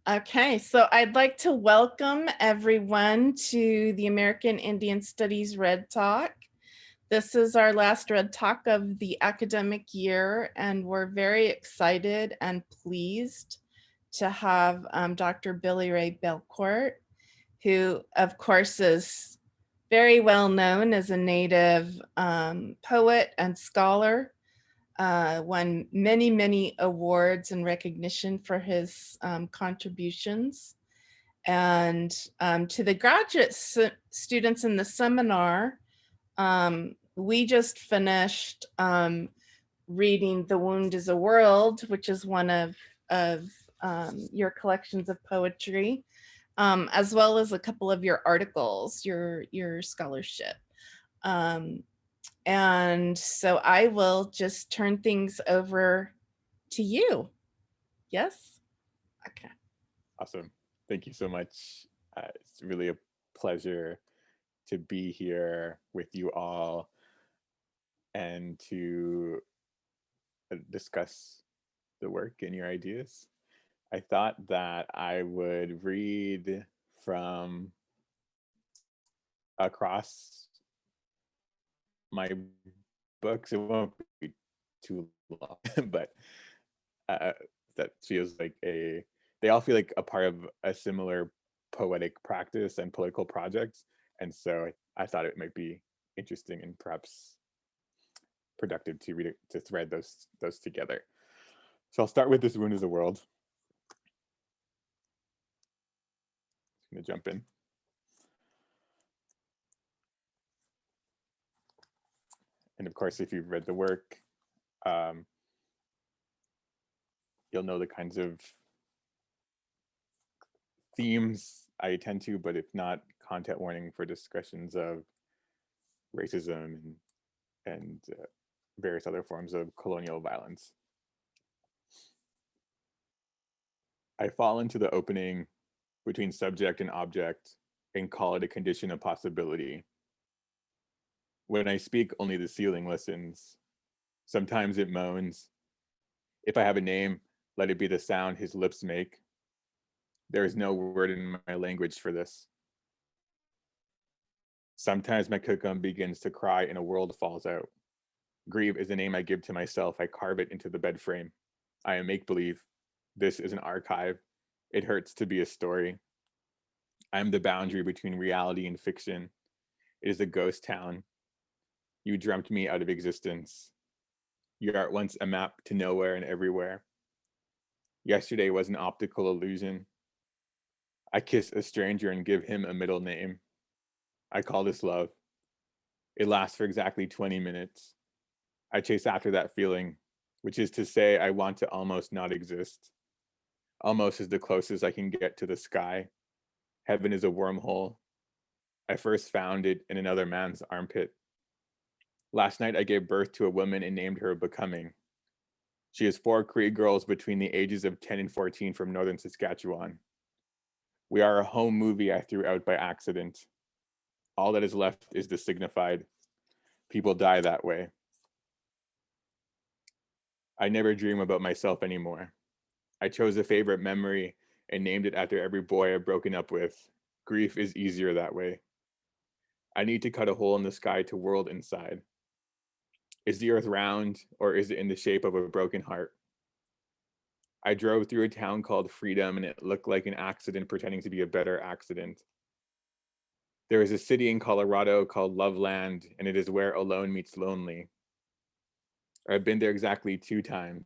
Okay, so I'd like to welcome everyone to the American Indian Studies Red Talk. This is our last Red Talk of the academic year, and we're very excited and pleased to have Dr. Billy Ray Belcourt, who of course is very well known as a Native poet and scholar. Won many, many awards and recognition for his contributions. And to the graduate students in the seminar, we just finished reading The Wound is a World, which is one of your collections of poetry, as well as a couple of your articles, your scholarship. And so I will just turn things over to you. Yes? Okay. Awesome. Thank you so much. It's really a pleasure to be here with you all and to discuss the work and your ideas. I thought that I would read from across my books. It won't be too long, but that feels like they all feel like a part of a similar poetic practice and political projects. And so I thought it might be interesting and perhaps productive to read it, to thread those together. So I'll start with This Wound is a World. I'm gonna jump in. And of course, if you've read the work, you'll know the kinds of themes I attend to, but if not, content warning for discussions of racism and various other forms of colonial violence. I fall into the opening between subject and object and call it a condition of possibility. When I speak, only the ceiling listens. Sometimes it moans. If I have a name, let it be the sound his lips make. There is no word in my language for this. Sometimes my cookum begins to cry and a world falls out. Grieve is the name I give to myself. I carve it into the bed frame. I am make-believe. This is an archive. It hurts to be a story. I am the boundary between reality and fiction. It is a ghost town. You dreamt me out of existence. You are at once a map to nowhere and everywhere. Yesterday was an optical illusion. I kiss a stranger and give him a middle name. I call this love. It lasts for exactly 20 minutes. I chase after that feeling, which is to say I want to almost not exist. Almost is the closest I can get to the sky. Heaven is a wormhole. I first found it in another man's armpit. Last night I gave birth to a woman and named her Becoming. She has 4 Cree girls between the ages of 10 and 14 from northern Saskatchewan. We are a home movie I threw out by accident. All that is left is the signified. People die that way. I never dream about myself anymore. I chose a favorite memory and named it after every boy I've broken up with. Grief is easier that way. I need to cut a hole in the sky to world inside. Is the earth round or is it in the shape of a broken heart? I drove through a town called Freedom and it looked like an accident pretending to be a better accident. There is a city in Colorado called Loveland, and it is where alone meets lonely. I've been there exactly 2 times.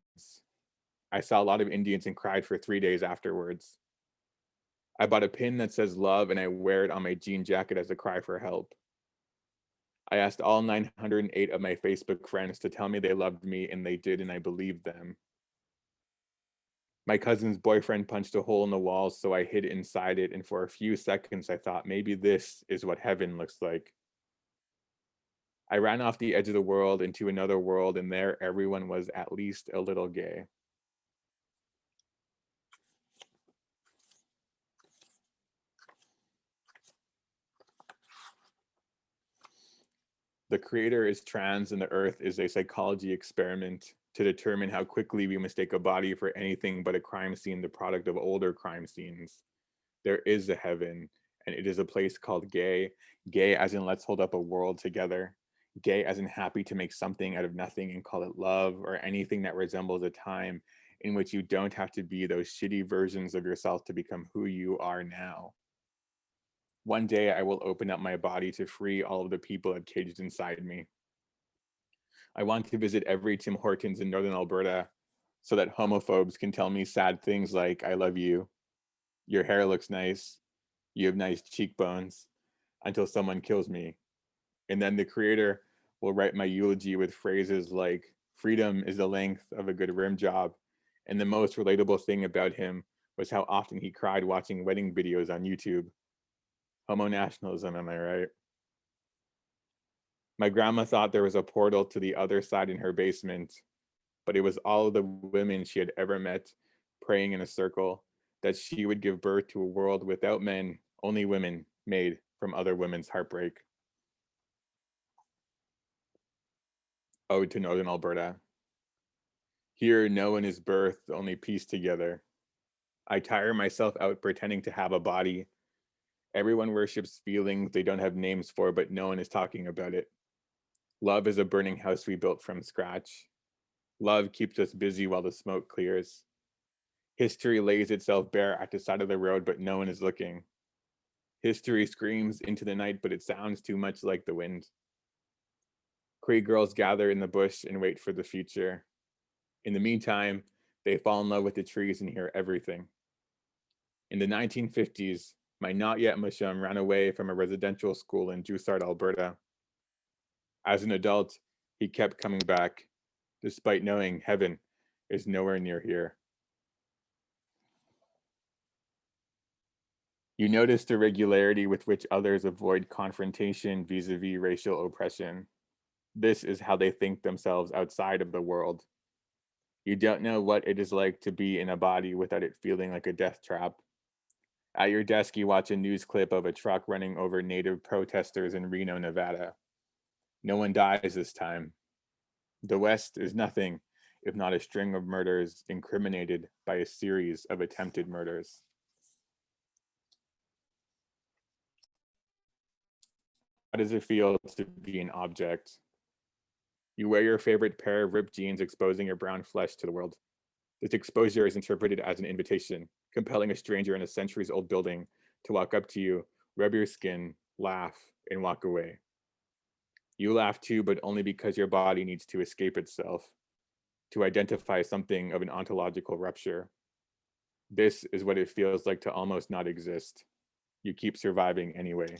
I saw a lot of Indians and cried for 3 days afterwards. I bought a pin that says love and I wear it on my jean jacket as a cry for help. I asked all 908 of my Facebook friends to tell me they loved me, and they did, and I believed them. My cousin's boyfriend punched a hole in the wall, so I hid inside it, and for a few seconds I thought maybe this is what heaven looks like. I ran off the edge of the world into another world, and there everyone was at least a little gay. The creator is trans and the earth is a psychology experiment. to determine how quickly we mistake a body for anything but a crime scene, the product of older crime scenes. There is a heaven, and it is a place called gay. Gay as in let's hold up a world together. Gay as in happy to make something out of nothing and call it love, or anything that resembles a time in which you don't have to be those shitty versions of yourself to become who you are now. One day I will open up my body to free all of the people that caged inside me. I want to visit every Tim Hortons in Northern Alberta so that homophobes can tell me sad things like, I love you, your hair looks nice, you have nice cheekbones, until someone kills me. And then the creator will write my eulogy with phrases like, freedom is the length of a good rim job. And the most relatable thing about him was how often he cried watching wedding videos on YouTube. Homo nationalism, am I right? My grandma thought there was a portal to the other side in her basement, but it was all of the women she had ever met praying in a circle that she would give birth to a world without men, only women made from other women's heartbreak. Ode to Northern Alberta. Here, no one is birthed, only pieced together. I tire myself out pretending to have a body. Everyone worships feelings they don't have names for, but no one is talking about it. Love is a burning house we built from scratch. Love keeps us busy while the smoke clears. History lays itself bare at the side of the road, but no one is looking. History screams into the night, but it sounds too much like the wind. Cree girls gather in the bush and wait for the future. In the meantime, they fall in love with the trees and hear everything. In the 1950s, my not yet Mushum ran away from a residential school in Dusart, Alberta. As an adult, he kept coming back, despite knowing heaven is nowhere near here. You notice the regularity with which others avoid confrontation vis-a-vis racial oppression. This is how they think themselves outside of the world. You don't know what it is like to be in a body without it feeling like a death trap. At your desk, you watch a news clip of a truck running over Native protesters in Reno, Nevada. No one dies this time. The West is nothing if not a string of murders incriminated by a series of attempted murders. How does it feel to be an object? You wear your favorite pair of ripped jeans, exposing your brown flesh to the world. This exposure is interpreted as an invitation, compelling a stranger in a centuries-old building to walk up to you, rub your skin, laugh, and walk away. You laugh too, but only because your body needs to escape itself, to identify something of an ontological rupture. This is what it feels like to almost not exist. You keep surviving anyway.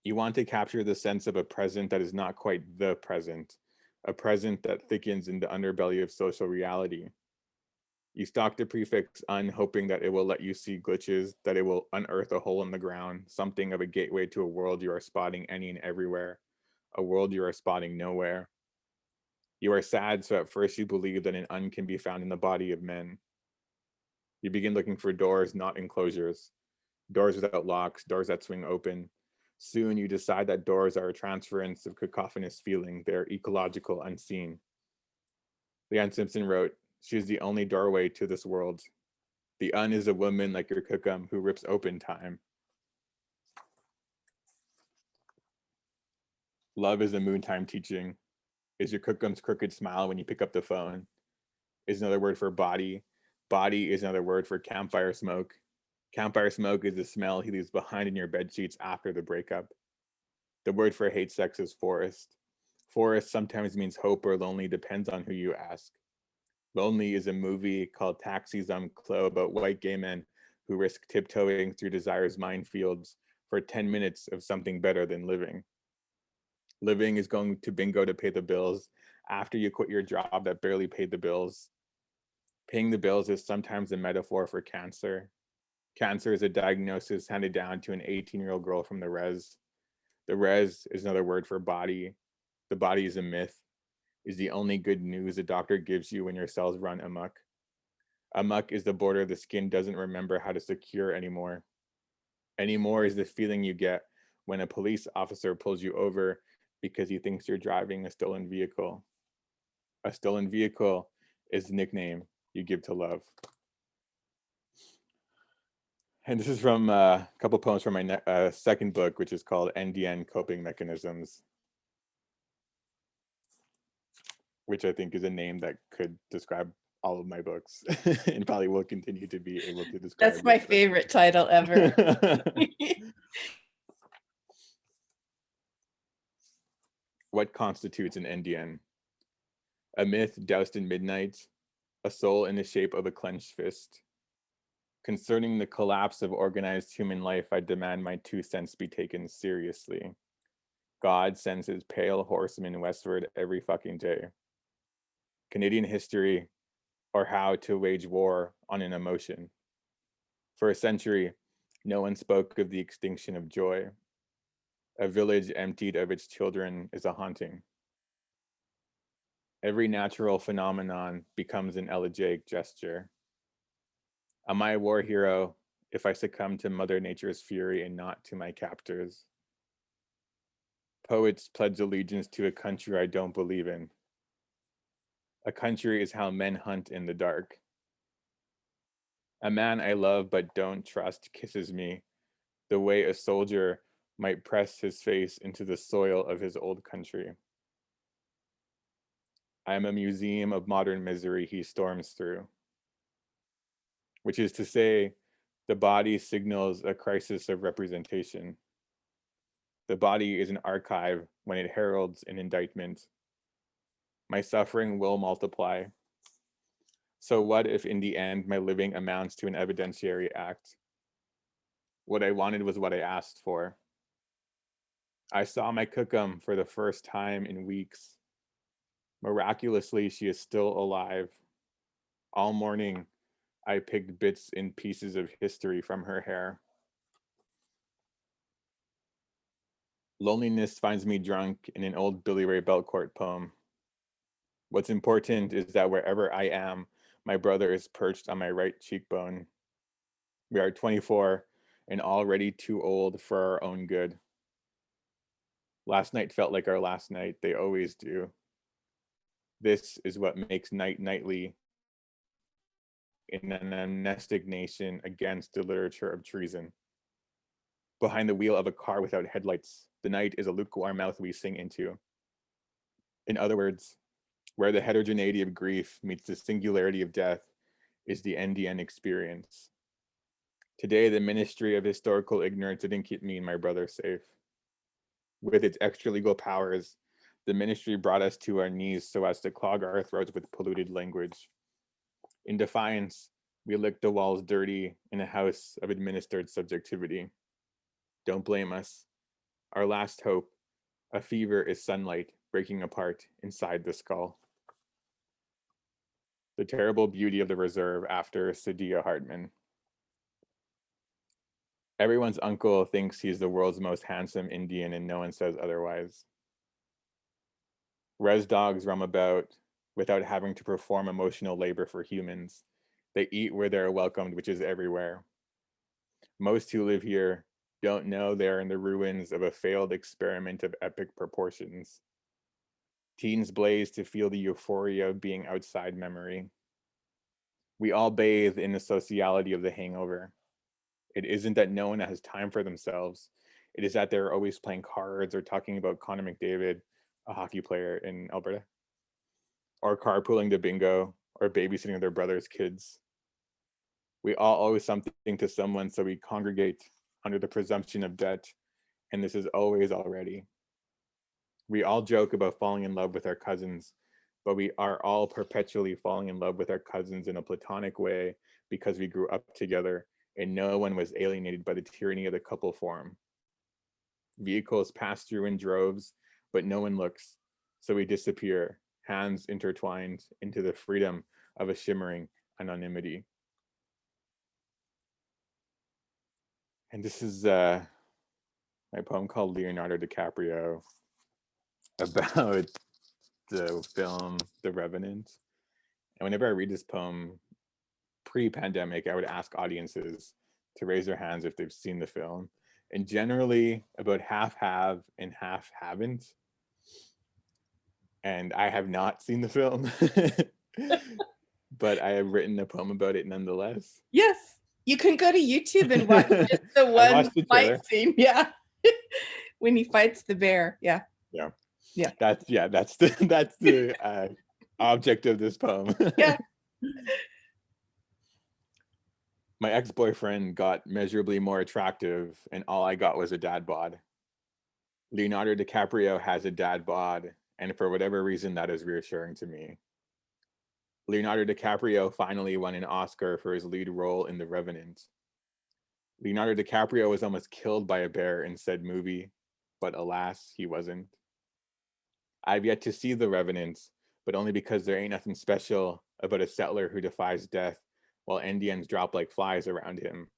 You want to capture the sense of a present that is not quite the present, a present that thickens in the underbelly of social reality. You stalk the prefix un, hoping that it will let you see glitches, that it will unearth a hole in the ground, something of a gateway to a world you are spotting any and everywhere, a world you are spotting nowhere. You are sad, so at first you believe that an un can be found in the body of men. You begin looking for doors, not enclosures, doors without locks, doors that swing open. Soon you decide that doors are a transference of cacophonous feeling, they're ecological, unseen. Leanne Simpson wrote, "She is the only doorway to this world. The un is a woman like your cookum who rips open time." Love is a moontime teaching. Is your cookum's crooked smile when you pick up the phone. Is another word for body. Body is another word for campfire smoke. Campfire smoke is the smell he leaves behind in your bed sheets after the breakup. The word for hate sex is forest. Forest sometimes means hope or lonely, depends on who you ask. Lonely is a movie called Taxis on Clo about white gay men who risk tiptoeing through desire's minefields for 10 minutes of something better than living. Living is going to bingo to pay the bills after you quit your job that barely paid the bills. Paying the bills is sometimes a metaphor for cancer. Cancer is a diagnosis handed down to an 18-year-old girl from the res. The res is another word for body. The body is a myth, is the only good news a doctor gives you when your cells run amok. Amok is the border the skin doesn't remember how to secure anymore. Anymore is the feeling you get when a police officer pulls you over because he thinks you're driving a stolen vehicle. A stolen vehicle is the nickname you give to love. And this is from a couple poems from my second book, which is called NDN Coping Mechanisms, which I think is a name that could describe all of my books and probably will continue to be able to describe. That's my favorite title ever. What constitutes an NDN? A myth doused in midnight, a soul in the shape of a clenched fist. Concerning the collapse of organized human life, I demand my 2 cents be taken seriously. God sends his pale horsemen westward every fucking day. Canadian history, or how to wage war on an emotion. For a century, no one spoke of the extinction of joy. A village emptied of its children is a haunting. Every natural phenomenon becomes an elegiac gesture. Am I a war hero if I succumb to Mother Nature's fury and not to my captors? Poets pledge allegiance to a country I don't believe in. A country is how men hunt in the dark. A man I love but don't trust kisses me the way a soldier might press his face into the soil of his old country. I am a museum of modern misery he storms through, which is to say, the body signals a crisis of representation. The body is an archive when it heralds an indictment. My suffering will multiply. So what if in the end my living amounts to an evidentiary act? What I wanted was what I asked for. I saw my cookum for the first time in weeks. Miraculously, she is still alive. All morning, I picked bits and pieces of history from her hair. Loneliness finds me drunk in an old Billy Ray Belcourt poem. What's important is that wherever I am, my brother is perched on my right cheekbone. We are 24 and already too old for our own good. Last night felt like our last night. They always do. This is what makes night nightly in an amnestic nation against the literature of treason. Behind the wheel of a car without headlights, the night is a lukewarm mouth we sing into. In other words, where the heterogeneity of grief meets the singularity of death is the NDN experience. Today, the Ministry of Historical Ignorance didn't keep me and my brother safe. With its extra legal powers, the ministry brought us to our knees so as to clog our throats with polluted language. In defiance, we licked the walls dirty in a house of administered subjectivity. Don't blame us. Our last hope, a fever, is sunlight breaking apart inside the skull. The terrible beauty of the reserve after Sadia Hartman. Everyone's uncle thinks he's the world's most handsome Indian and no one says otherwise. Res dogs roam about without having to perform emotional labor for humans. They eat where they're welcomed, which is everywhere. Most who live here don't know they're in the ruins of a failed experiment of epic proportions. Teens blaze to feel the euphoria of being outside memory. We all bathe in the sociality of the hangover. It isn't that no one has time for themselves. It is that they're always playing cards or talking about Connor McDavid, a hockey player in Alberta, or carpooling to bingo, or babysitting their brother's kids. We all owe something to someone, so we congregate under the presumption of debt, and this is always already. We all joke about falling in love with our cousins, but we are all perpetually falling in love with our cousins in a platonic way because we grew up together and no one was alienated by the tyranny of the couple form. Vehicles pass through in droves, but no one looks, so we disappear, hands intertwined into the freedom of a shimmering anonymity. And this is my poem called Leonardo DiCaprio, about the film The Revenant. And whenever I read this poem, pre-pandemic, I would ask audiences to raise their hands if they've seen the film. And generally, about half have and half haven't. And I have not seen the film, but I have written a poem about it nonetheless. Yes, you can go to YouTube and watch just the I one watched the fight trailer. scene. Yeah, when he fights the bear. Yeah. Yeah. That's the object of this poem. Yeah. My ex-boyfriend got measurably more attractive, and all I got was a dad bod. Leonardo DiCaprio has a dad bod, and for whatever reason, that is reassuring to me. Leonardo DiCaprio finally won an Oscar for his lead role in The Revenant. Leonardo DiCaprio was almost killed by a bear in said movie, but alas, he wasn't. I've yet to see The Revenant, but only because there ain't nothing special about a settler who defies death while Indians drop like flies around him.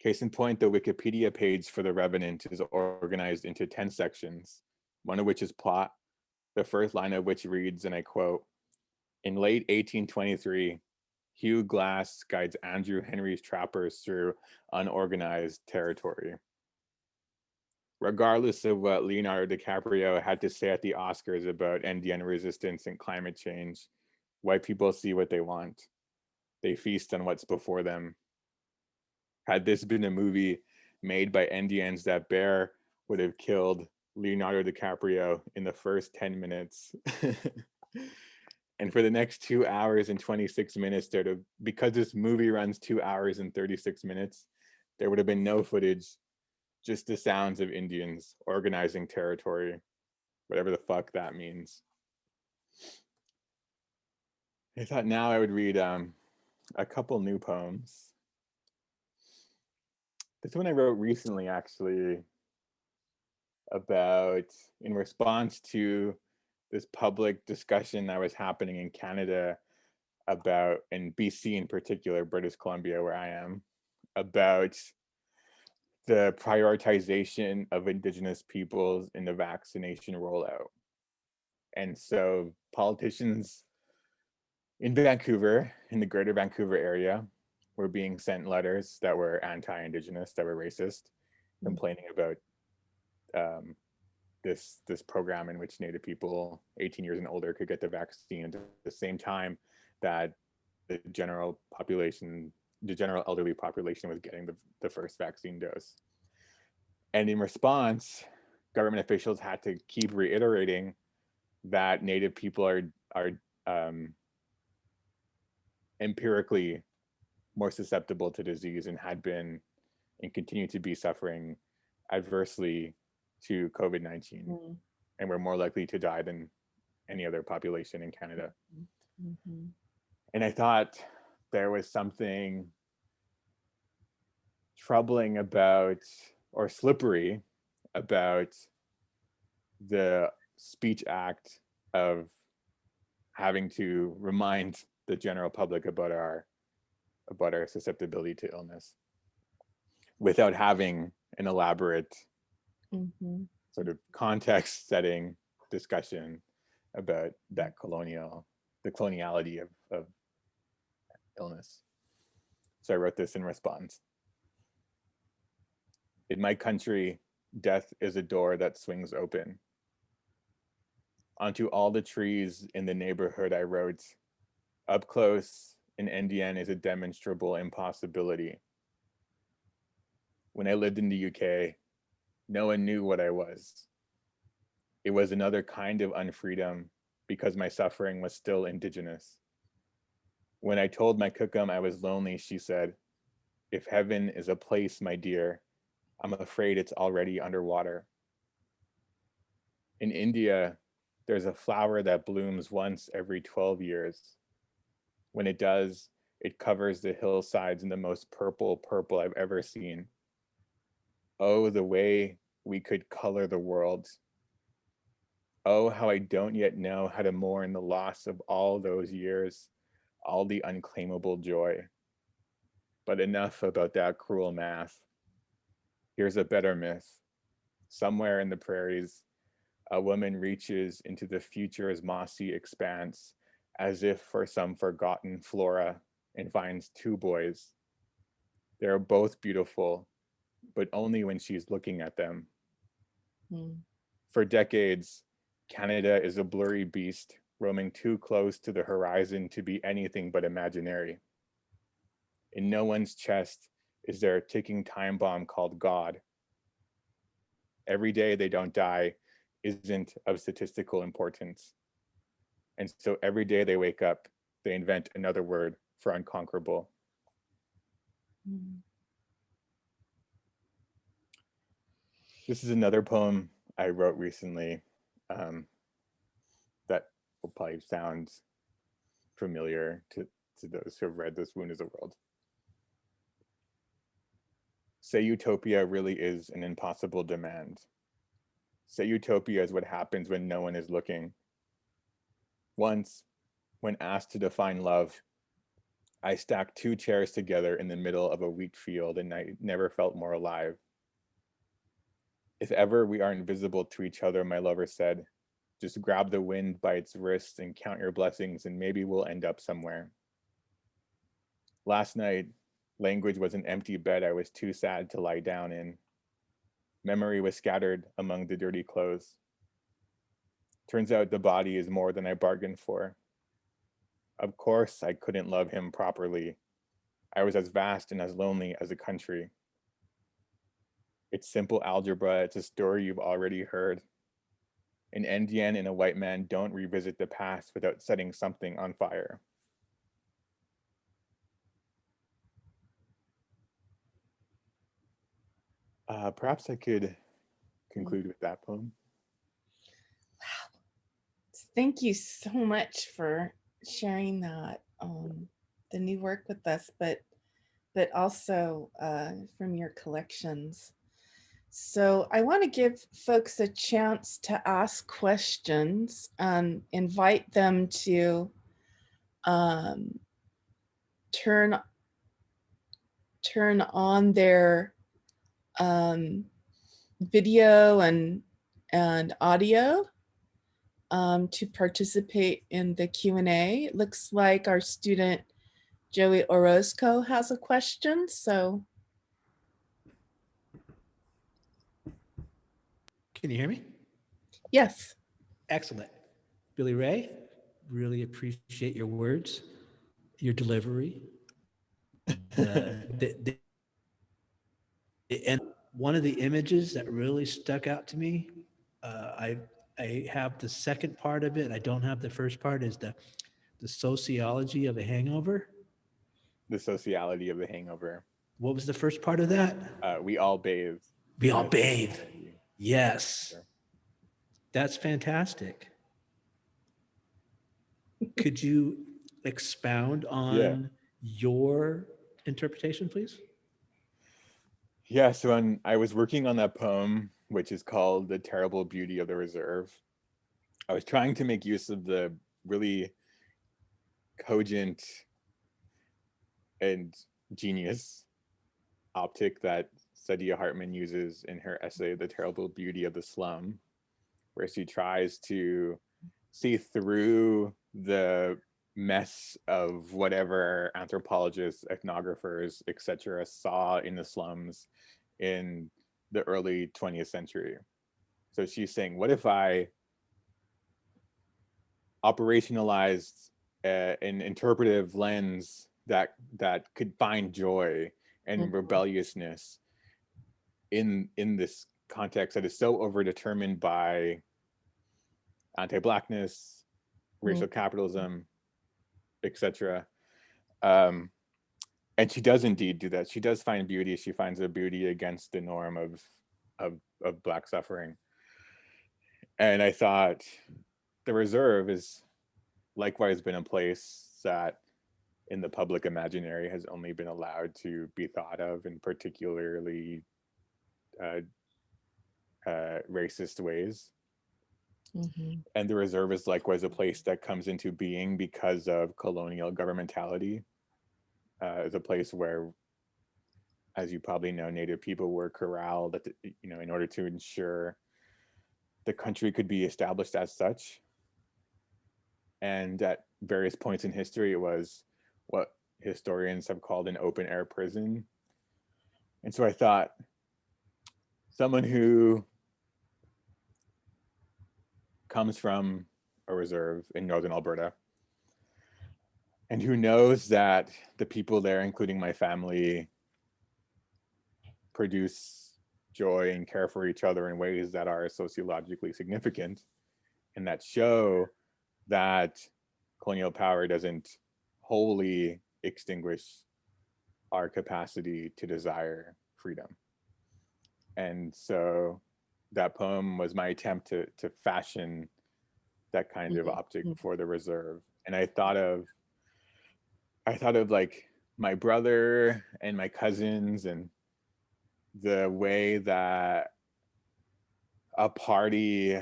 Case in point, the Wikipedia page for The Revenant is organized into 10 sections, one of which is plot, the first line of which reads, and I quote, "In late 1823, Hugh Glass guides Andrew Henry's trappers through unorganized territory." Regardless of what Leonardo DiCaprio had to say at the Oscars about Indian resistance and climate change, white people see what they want. They feast on what's before them. Had this been a movie made by Indians, that bear would have killed Leonardo DiCaprio in the first 10 minutes. And for the next 2 hours and 26 minutes, because this movie runs 2 hours and 36 minutes, there would have been no footage, just the sounds of Indians organizing territory, whatever the fuck that means. I thought now I would read a couple new poems. This one I wrote recently, actually, about in response to this public discussion that was happening in Canada about, in BC in particular, British Columbia, where I am, about the prioritization of Indigenous peoples in the vaccination rollout. And so politicians in Vancouver, in the greater Vancouver area, were being sent letters that were anti-Indigenous, that were racist, complaining about this program in which Native people 18 years and older could get the vaccine at the same time that the general elderly population was getting the first vaccine dose. And in response, government officials had to keep reiterating that Native people are empirically more susceptible to disease and had been and continue to be suffering adversely to COVID-19, and we're more likely to die than any other population in Canada. Mm-hmm. And I thought there was something troubling about, or slippery about, the speech act of having to remind the general public about our susceptibility to illness without having an elaborate sort of context setting discussion about that the coloniality of illness. So I wrote this in response. In my country, death is a door that swings open. Onto all the trees in the neighborhood I wrote, up close in Indian is a demonstrable impossibility. When I lived in the UK, no one knew what I was. It was another kind of unfreedom because my suffering was still Indigenous. When I told my cookum I was lonely, she said, "If heaven is a place, my dear, I'm afraid it's already underwater." In India, there's a flower that blooms once every 12 years. When it does, it covers the hillsides in the most purple I've ever seen. Oh, the way we could color the world. Oh, how I don't yet know how to mourn the loss of all those years, all the unclaimable joy. But enough about that cruel math. Here's a better myth. Somewhere in the prairies, a woman reaches into the future's mossy expanse as if for some forgotten flora and finds two boys. They are both beautiful, but only when she's looking at them. For decades, Canada is a blurry beast, roaming too close to the horizon to be anything but imaginary. In no one's chest is there a ticking time bomb called God. Every day they don't die isn't of statistical importance. And so every day they wake up, they invent another word for unconquerable. This is another poem I wrote recently that will probably sound familiar to those who have read This Wound is a World. Say utopia really is an impossible demand. Say utopia is what happens when no one is looking. Once, when asked to define love, I stacked 2 chairs together in the middle of a wheat field and I never felt more alive. If ever we aren't visible to each other, my lover said, just grab the wind by its wrists and count your blessings and maybe we'll end up somewhere. Last night, language was an empty bed I was too sad to lie down in. Memory was scattered among the dirty clothes. Turns out the body is more than I bargained for. Of course, I couldn't love him properly. I was as vast and as lonely as a country. It's simple algebra. It's a story you've already heard. An Indian and a white man don't revisit the past without setting something on fire. Perhaps I could conclude with that poem. Wow. Thank you so much for sharing that, the new work with us, but also from your collections. So I want to give folks a chance to ask questions and invite them to turn on their video and audio to participate in the Q&A. It looks like our student Joey Orozco has a question, so. Can you hear me? Yes. Excellent. Billy Ray, really appreciate your words, your delivery. And one of the images that really stuck out to me, I have the second part of it. I don't have the first part, is the sociology of a hangover. The sociality of the hangover. What was the first part of that? We all bathe. We all bathe. Yes. That's fantastic. Could you expound on your interpretation, please? Yeah, so when I was working on that poem, which is called The Terrible Beauty of the Reserve, I was trying to make use of the really cogent and genius optic that Saidiya Hartman uses in her essay, The Terrible Beauty of the Slum, where she tries to see through the mess of whatever anthropologists, ethnographers, etc. saw in the slums in the early 20th century. So she's saying, what if I operationalized an interpretive lens that could find joy and rebelliousness in this context that is so overdetermined by anti-Blackness, racial capitalism, etc. And she does indeed do that. She does find beauty. She finds a beauty against the norm of Black suffering. And I thought the reserve is likewise been a place that in the public imaginary has only been allowed to be thought of in particularly racist ways. And the reserve is likewise a place that comes into being because of colonial governmentality. Is a place where, as you probably know, Native people were corralled at in order to ensure the country could be established as such. And at various points in history, it was what historians have called an open air prison, And so I thought, someone who comes from a reserve in northern Alberta and who knows that the people there, including my family, produce joy and care for each other in ways that are sociologically significant and that show that colonial power doesn't wholly extinguish our capacity to desire freedom. And so that poem was my attempt to fashion that kind of optic for the reserve. And I thought of like my brother and my cousins and the way that a party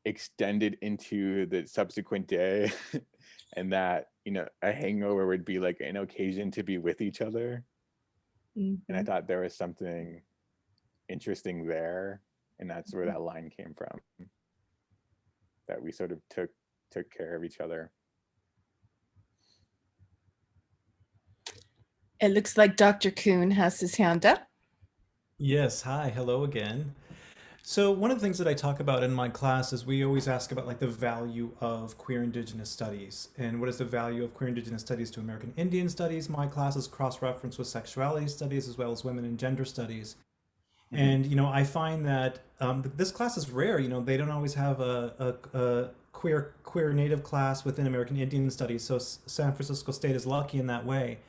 extended into the subsequent day and that, you know, a hangover would be like an occasion to be with each other. And I thought there was something interesting there, and that's where that line came from, that we sort of took care of each other. It looks like Dr. Kuhn has his hand up. Yes, hi, hello again. So one of the things that I talk about in my class is we always ask about like the value of queer Indigenous studies and what is the value of queer Indigenous studies to American Indian studies. My class is cross-referenced with sexuality studies as well as women and gender studies. And you know, I find that this class is rare. You know, they don't always have a queer native class within American Indian studies. So San Francisco State is lucky in that way.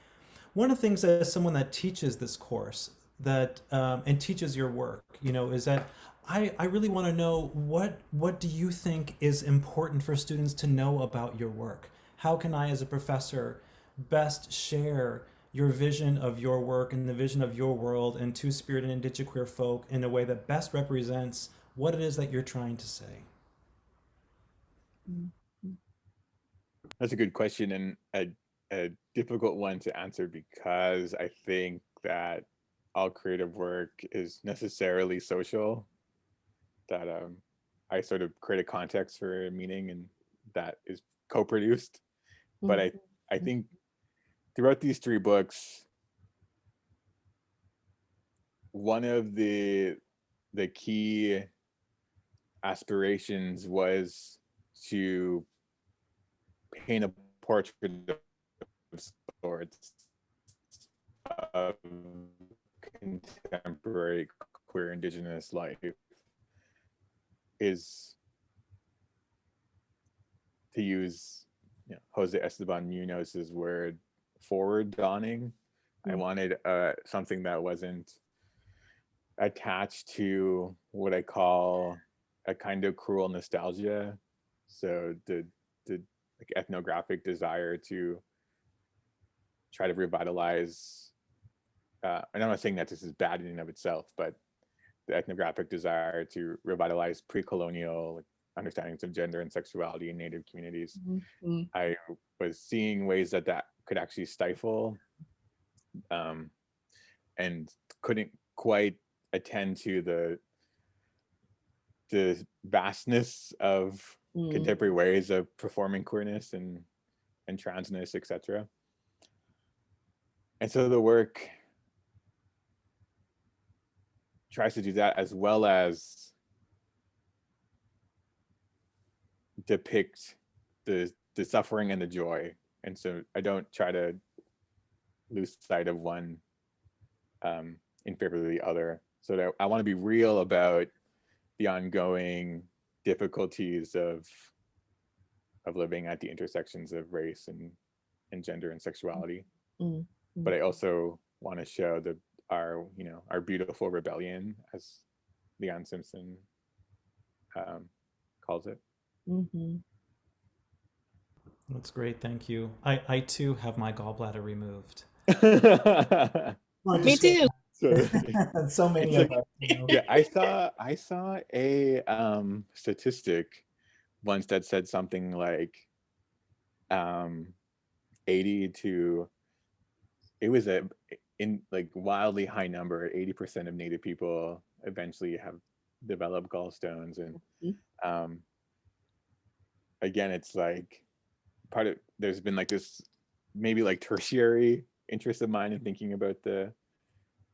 One of the things as someone that teaches this course that and teaches your work, you know, is that I really want to know what do you think is important for students to know about your work? How can I, as a professor, best share your vision of your work and the vision of your world and Two-Spirit and Indigenous queer folk in a way that best represents what it is that you're trying to say? That's a good question, and a difficult one to answer, because I think that all creative work is necessarily social, that I sort of create a context for a meaning and that is co-produced. But I think throughout these 3 books, one of the key aspirations was to paint a portrait of sorts of contemporary queer Indigenous life. Is, to use, you know, Jose Esteban Munoz's word, forward dawning. I wanted something that wasn't attached to what I call a kind of cruel nostalgia. So the like ethnographic desire to try to revitalize, and I'm not saying that this is bad in and of itself, but the ethnographic desire to revitalize pre-colonial understandings of gender and sexuality in Native communities. I was seeing ways that could actually stifle, and couldn't quite attend to the vastness of contemporary ways of performing queerness and transness, etc. And so the work tries to do that, as well as depict the suffering and the joy. And so I don't try to lose sight of one in favor of the other. So that I want to be real about the ongoing difficulties of living at the intersections of race and gender and sexuality. But I also want to show our beautiful rebellion, as Leon Simpson calls it. That's great, thank you. I too have my gallbladder removed. Me too. So many of us. You know? Yeah, I saw a statistic once that said something like 80 to, it was in like wildly high number, 80% of Native people eventually have developed gallstones. And again, it's like there's been like this maybe like tertiary interest of mine in thinking about the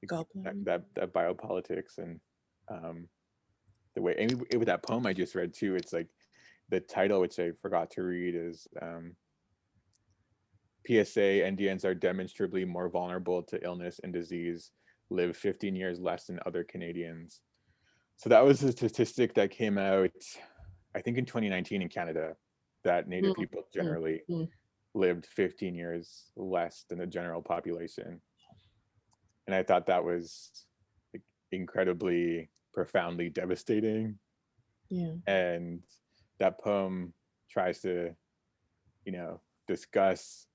that biopolitics and the way, and with that poem I just read too, it's like the title, which I forgot to read, is PSA, Indians are demonstrably more vulnerable to illness and disease, live 15 years less than other Canadians. So that was a statistic that came out, I think in 2019 in Canada, that Native people generally lived 15 years less than the general population. And I thought that was like incredibly, profoundly devastating. Yeah. And that poem tries to, discuss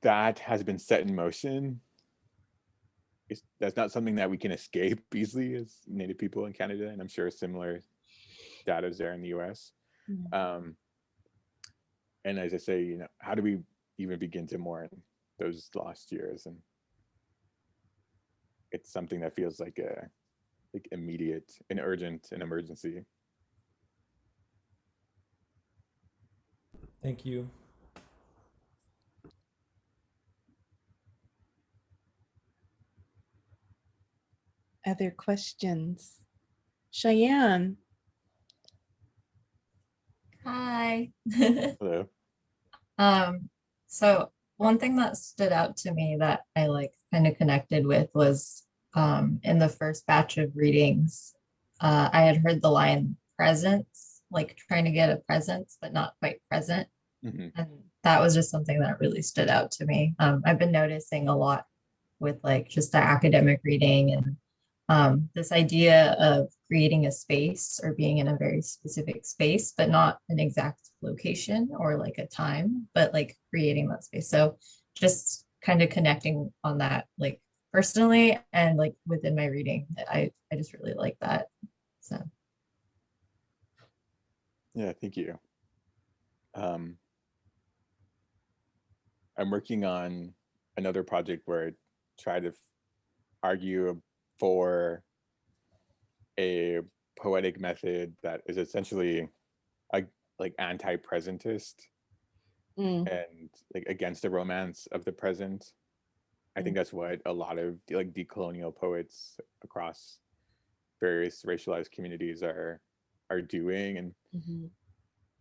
that has been set in motion. That's not something that we can escape easily as Native people in Canada, and I'm sure similar data is there in the US. And as I say, how do we even begin to mourn those lost years? And it's something that feels like immediate and urgent, an emergency. Thank you. Other questions? Cheyenne. Hi. Hello. So one thing that stood out to me that I kind of connected with was in the first batch of readings, I had heard the line presence, like trying to get a presence, but not quite present. Mm-hmm. And that was just something that really stood out to me. I've been noticing a lot with just the academic reading and this idea of creating a space or being in a very specific space, but not an exact location or a time, but creating that space. So just kind of connecting on that, personally and within my reading, I just really like that. So. Yeah, thank you. I'm working on another project where I try to argue for a poetic method that is essentially anti-presentist and against the romance of the present. I think that's what a lot of decolonial poets across various racialized communities are doing, and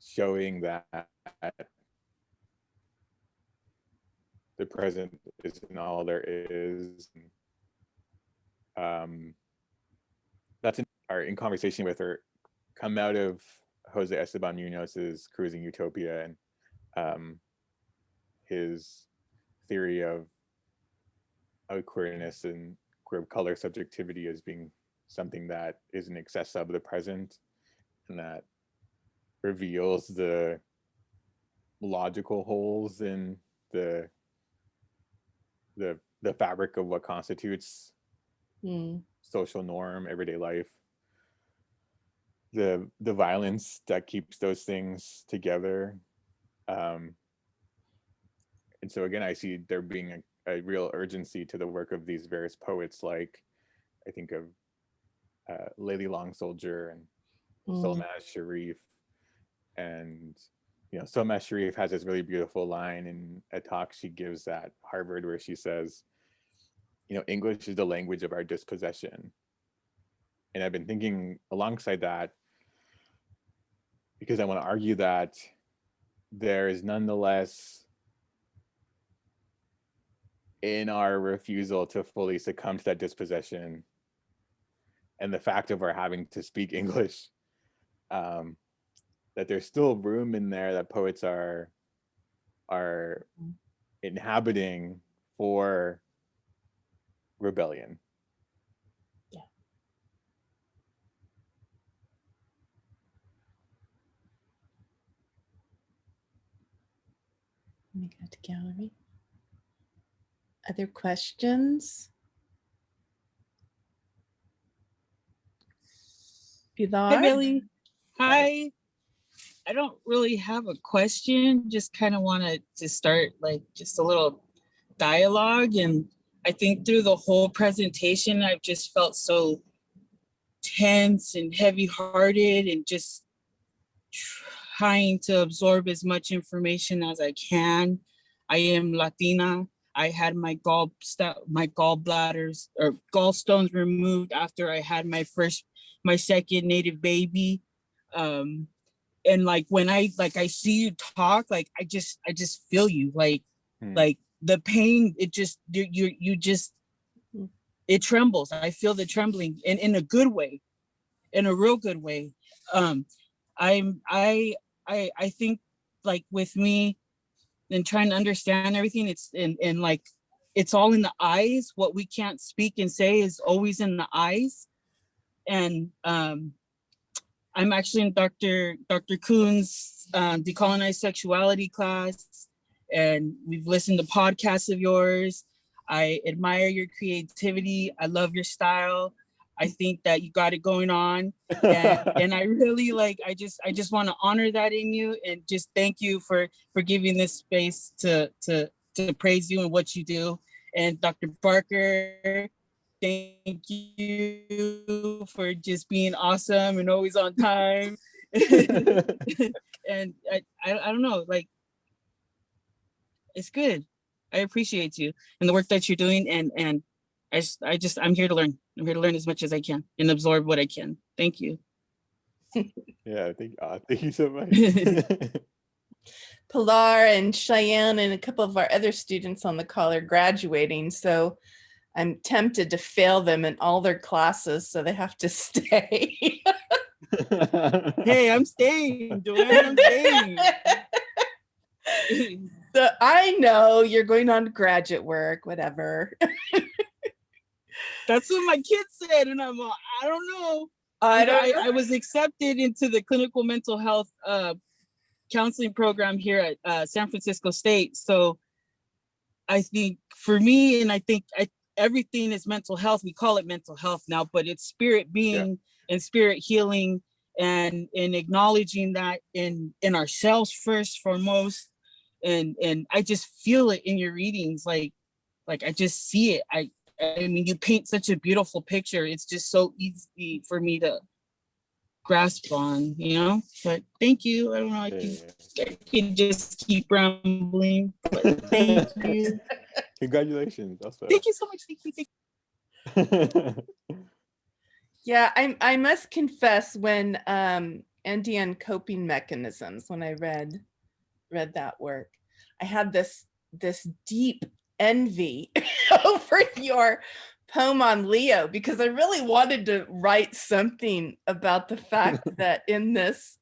showing that the present isn't all there is. That's in conversation with her, come out of Jose Esteban Munoz's Cruising Utopia and his theory of queerness and queer color subjectivity as being something that is in excess of the present and that reveals the logical holes in the fabric of what constitutes social norm, everyday life, the violence that keeps those things together. And so again, I see there being a real urgency to the work of these various poets, I think of Layli Long Soldier and Solmaz Sharif. And Solmaz Sharif has this really beautiful line in a talk she gives at Harvard where she says, English is the language of our dispossession. And I've been thinking alongside that, because I want to argue that there is nonetheless, in our refusal to fully succumb to that dispossession and the fact of our having to speak English, that there's still room in there that poets are inhabiting for rebellion. Yeah. Let me go to gallery. Other questions? Pilar? Hi, Billy. Hi. I don't really have a question, just kind of wanted to start just a little dialogue. And I think through the whole presentation, I've just felt so tense and heavy-hearted and just trying to absorb as much information as I can. I am Latina. I had my gallbladders or gallstones removed after I had my second native baby. And like when I see you talk, like I just feel you, like the pain, it just you just, it trembles. I feel the trembling in a good way, in a real good way. I think like with me and trying to understand everything, it's in like, it's all in the eyes. What we can't speak and say is always in the eyes. And I'm actually in Dr. Kuhn's decolonized sexuality class, and we've listened to podcasts of yours. I admire your creativity. I love your style. I think that you got it going on, and I really like. I just want to honor that in you, and just thank you for giving this space to praise you and what you do. And Dr. Barker, thank you for just being awesome and always on time. And I don't know, like, it's good. I appreciate you and the work that you're doing, and I'm here to learn. I'm here to learn as much as I can and absorb what I can. Thank you. Yeah, thank you so much. Pilar and Cheyenne and a couple of our other students on the call are graduating, so I'm tempted to fail them in all their classes, so they have to stay. Hey, I'm staying, Joanne. I'm staying. So I know you're going on to graduate work, whatever. That's what my kids said, and I'm I don't know. I was accepted into the clinical mental health counseling program here at San Francisco State. So I think for me, and I think everything is mental health. We call it mental health now, but it's spirit being and spirit healing, and acknowledging that in ourselves first, foremost. And I just feel it in your readings, like I just see it. I mean, you paint such a beautiful picture. It's just so easy for me to grasp on, but thank you. I don't know, I can just keep rambling, but thank you. Congratulations also. Thank you so much. Thank you. Yeah, I must confess, when Indian coping mechanisms, when I read that work, I had this deep envy over your poem on Leo, because I really wanted to write something about the fact that in this,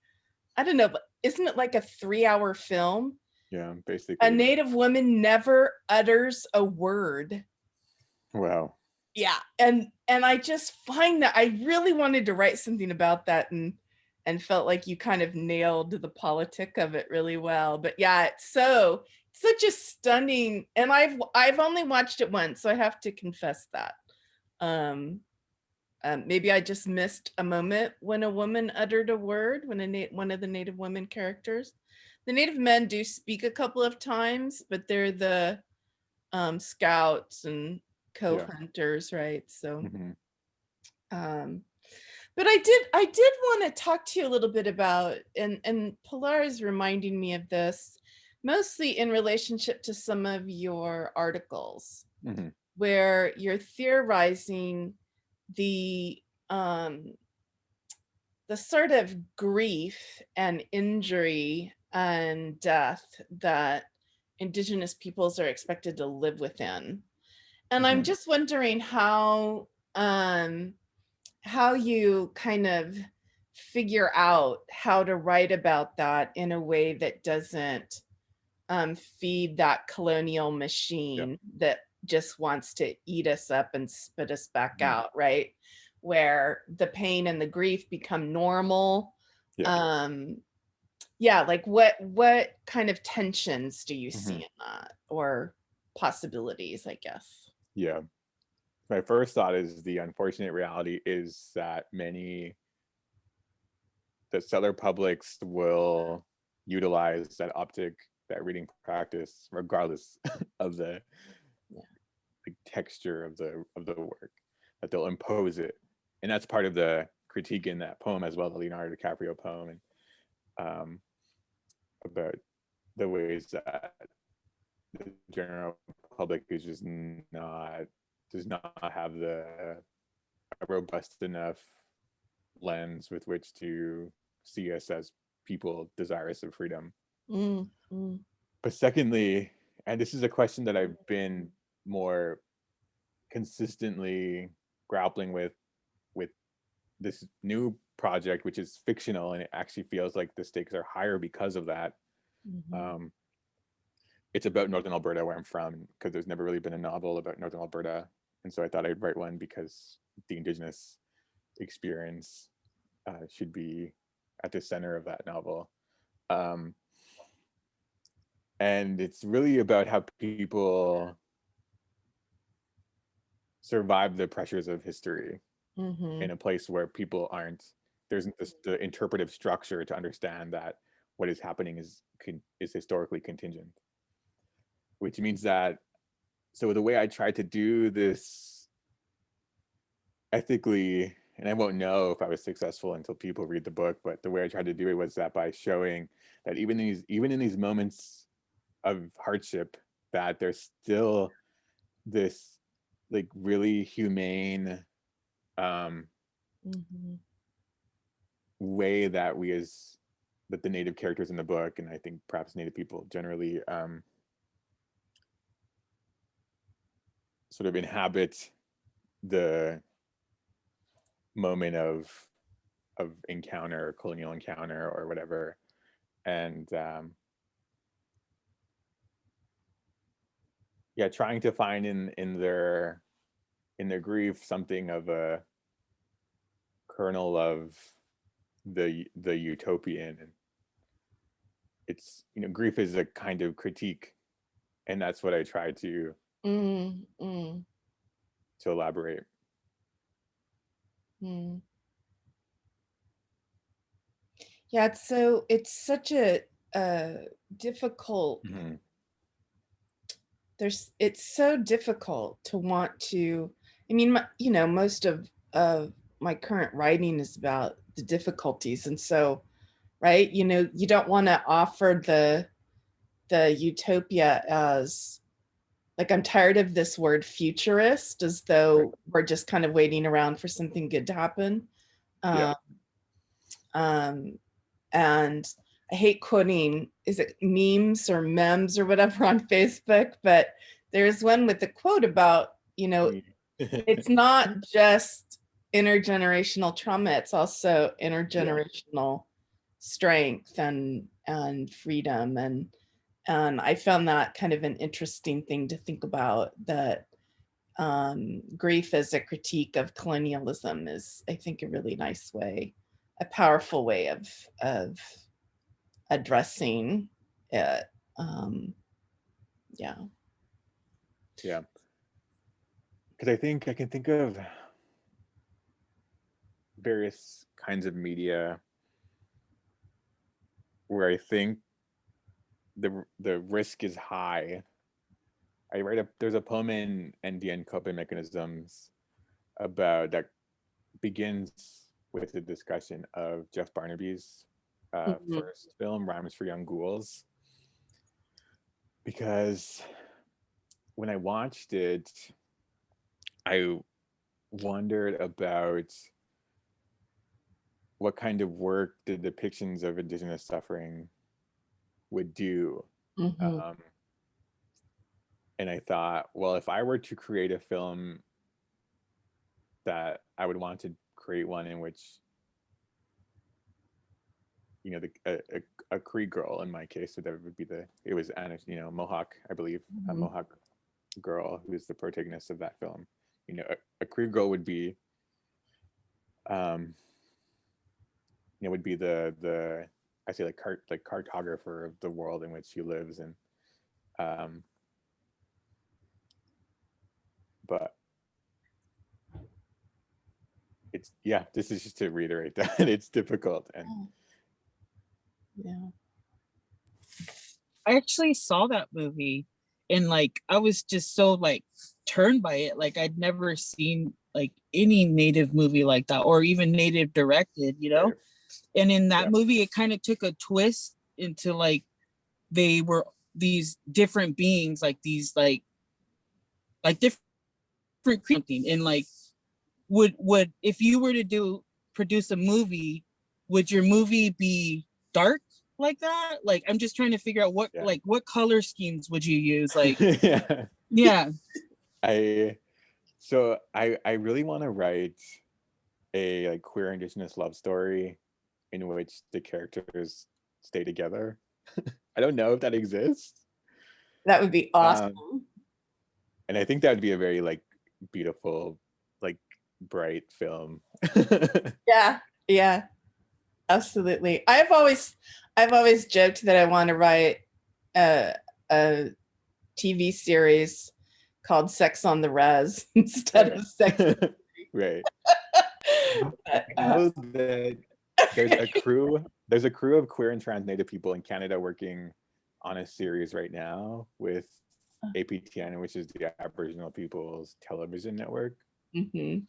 I don't know, but isn't it like a 3-hour film? Yeah, basically. A Native woman never utters a word. Wow. Yeah, and I just find that I really wanted to write something about that, and felt like you kind of nailed the politic of it really well. But yeah, it's such a stunning, and I've only watched it once, so I have to confess that. Maybe I just missed a moment when a woman uttered a word, when one of the Native women characters. The Native men do speak a couple of times, but they're the scouts and co-hunters, right? So but I did want to talk to you a little bit about, and Pilar is reminding me of this, mostly in relationship to some of your articles, where you're theorizing the sort of grief and injury and death that Indigenous peoples are expected to live within. And I'm just wondering how you kind of figure out how to write about that in a way that doesn't feed that colonial machine that just wants to eat us up and spit us back out, right? Where the pain and the grief become normal. Like what kind of tensions do you see in that, or possibilities, I guess? Yeah. My first thought is the unfortunate reality is that the settler publics will utilize that reading practice, regardless of the texture of the work, that they'll impose it. And that's part of the critique in that poem as well, the Leonardo DiCaprio poem, and about the ways that the general public is just does not have a robust enough lens with which to see us as people desirous of freedom. Mm, mm, But secondly, and this is a question that I've been more consistently grappling with this new project, which is fictional, and it actually feels like the stakes are higher because of that. mhm, It's about Northern Alberta, where I'm from, because there's never really been a novel about Northern Alberta, and so I thought I'd write one because the Indigenous experience should be at the center of that novel. And it's really about how people survive the pressures of history mhm, in a place where people aren't, there isn't the interpretive structure to understand that what is happening is historically contingent, which means that, so the way I tried to do this ethically, and I won't know if I was successful until people read the book, but the way I tried to do it was that by showing that even in these moments of hardship, that there's still this like really humane mhm, way that that the Native characters in the book, and I think perhaps Native people generally, sort of inhabit the moment of encounter, colonial encounter, or whatever, and yeah, trying to find in their grief something of a kernel of the utopian. And it's, grief is a kind of critique, and that's what I try to mm, mm, elaborate. mm. Yeah, it's such a difficult, Mhm. it's so difficult to want to, I mean, most of my current writing is about the difficulties. And so, right, you don't want to offer the utopia as, like, I'm tired of this word futurist, as though we're just kind of waiting around for something good to happen. Yeah. Um, and I hate quoting, is it memes or memes or whatever on Facebook, but there's one with a quote about, it's not just intergenerational trauma, it's also intergenerational strength and freedom. And I found that kind of an interesting thing to think about, that grief as a critique of colonialism is, I think, a really nice way, a powerful way of addressing it. Yeah. Yeah, because I think I can think of various kinds of media where I think the risk is high. There's a poem in NDN Coping Mechanisms about that begins with the discussion of Jeff Barnaby's Mhm. first film, Rhymes for Young Ghouls, because when I watched it, I wondered about what kind of work the depictions of Indigenous suffering would do. Mhm. And I thought, well, if I were to create a film, that I would want to create one in which, a Cree girl, in my case, so that would be it was Anna, Mohawk, I believe, a Mhm. Mohawk girl who's the protagonist of that film. A Cree girl would be, would be the I say like cartographer of the world in which she lives, and but this is just to reiterate that it's difficult. And Yeah. I actually saw that movie and like I was just so like turned by it. Like I'd never seen like any Native movie like that, or even Native directed, Right. And in that Yeah. movie, it kind of took a twist into like they were these different beings, like these like like different something, and like would if you were to produce a movie, would your movie be dark like that? Like I'm just trying to figure out what like what color schemes would you use? Like Yeah. yeah. I really want to write a like queer Indigenous love story in which the characters stay together. I don't know if that exists. That would be awesome. And I think that would be a very like beautiful, like bright film. Yeah, absolutely. I've always joked that I want to write a TV series called Sex on the Res instead of Sex. Right. I know that there's a crew of queer and trans Native people in Canada working on a series right now with APTN, which is the Aboriginal People's Television Network. Mm-hmm.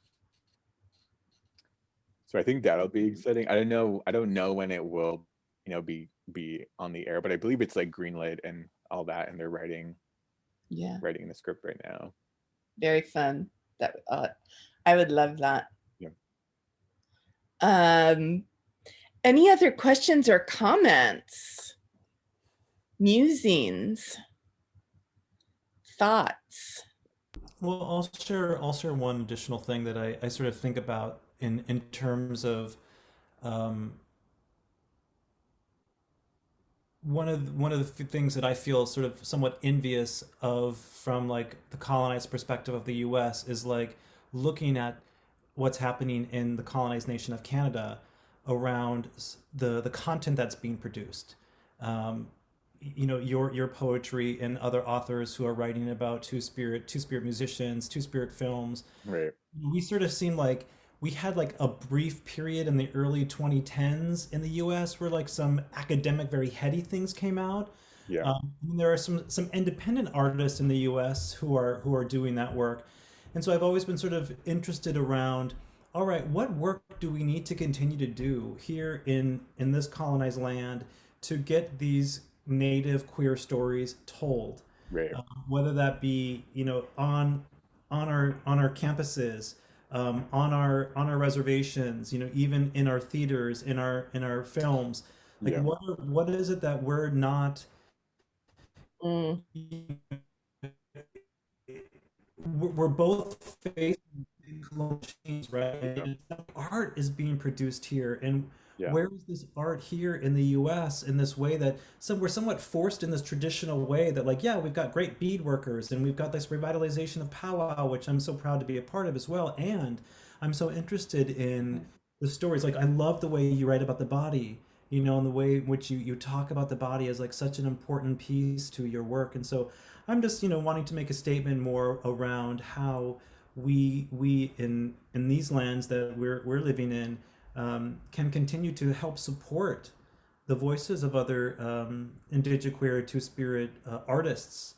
So I think that'll be exciting. I don't know when it will, be on the air, but I believe it's like greenlit and all that, and they're writing the script right now. Very fun. That I would love that. Yeah. Any other questions or comments? Musings? Thoughts? Well, I'll share one additional thing that I sort of think about in terms of one of the things that I feel sort of somewhat envious of from like the colonized perspective of the U.S. is like looking at what's happening in the colonized nation of Canada around the content that's being produced. Your poetry and other authors who are writing about two-spirit musicians, two-spirit films. Right. We sort of seem like we had like a brief period in the early 2010s in the US where like some academic, very heady things came out. Yeah. And there are some independent artists in the US who are doing that work. And so I've always been sort of interested around, all right, what work do we need to continue to do here in this colonized land to get these Native queer stories told? Right. Whether that be, on our campuses, on our reservations, even in our theaters, in our films, like what is it that we're not we're both facing colonial change, right? And art is being produced here, and where is this art here in the U.S. in this way that we're somewhat forced in this traditional way that like, we've got great bead workers and we've got this revitalization of powwow, which I'm so proud to be a part of as well. And I'm so interested in the stories. Like I love the way you write about the body, and the way in which you talk about the body as like such an important piece to your work. And so I'm just, wanting to make a statement more around how we in these lands that we're living in can continue to help support the voices of other Indigenous queer two-spirit artists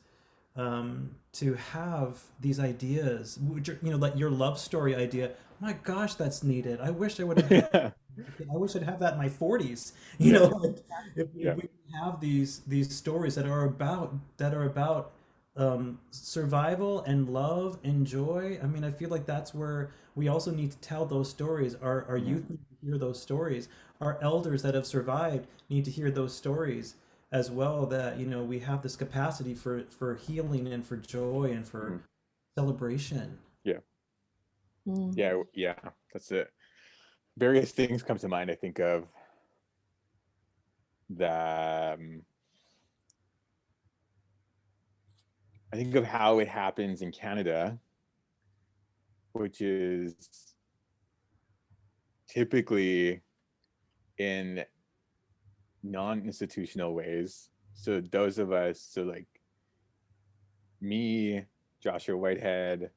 to have these ideas, which are, like your love story idea. My gosh, that's needed. I wish I would have. I wish I'd have that in my 40s. Like if we have these stories that are about survival and love and joy. I mean, I feel like that's where we also need to tell those stories. Our youth need to hear those stories. Our elders that have survived need to hear those stories as well. That we have this capacity for healing and for joy and for celebration. Yeah. That's it. Various things come to mind. I think of how it happens in Canada, which is typically in non-institutional ways. So those of us, like me, Joshua Whitehead,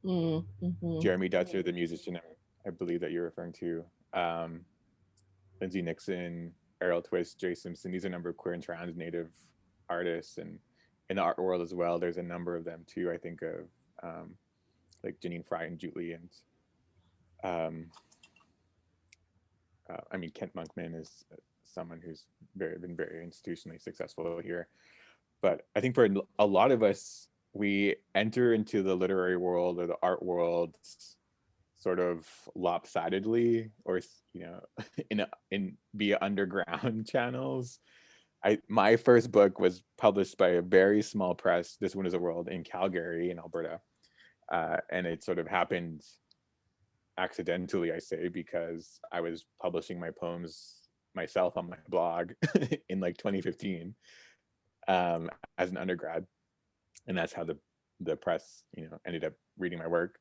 Jeremy Dutcher, the musician I believe that you're referring to, Lindsay Nixon, Errol Twist, Jay Simpson. These are a number of queer and trans Native artists, and in the art world as well, there's a number of them too. I think of like Janine Fry and Julie, and Kent Monkman is someone who's been very institutionally successful here. But I think for a lot of us we enter into the literary world or the art world sort of lopsidedly, or in via underground channels. My first book was published by a very small press, This One Is a World, in Calgary in Alberta, and it sort of happened accidentally, I say, because I was publishing my poems myself on my blog in like 2015 as an undergrad, and that's how the press ended up reading my work.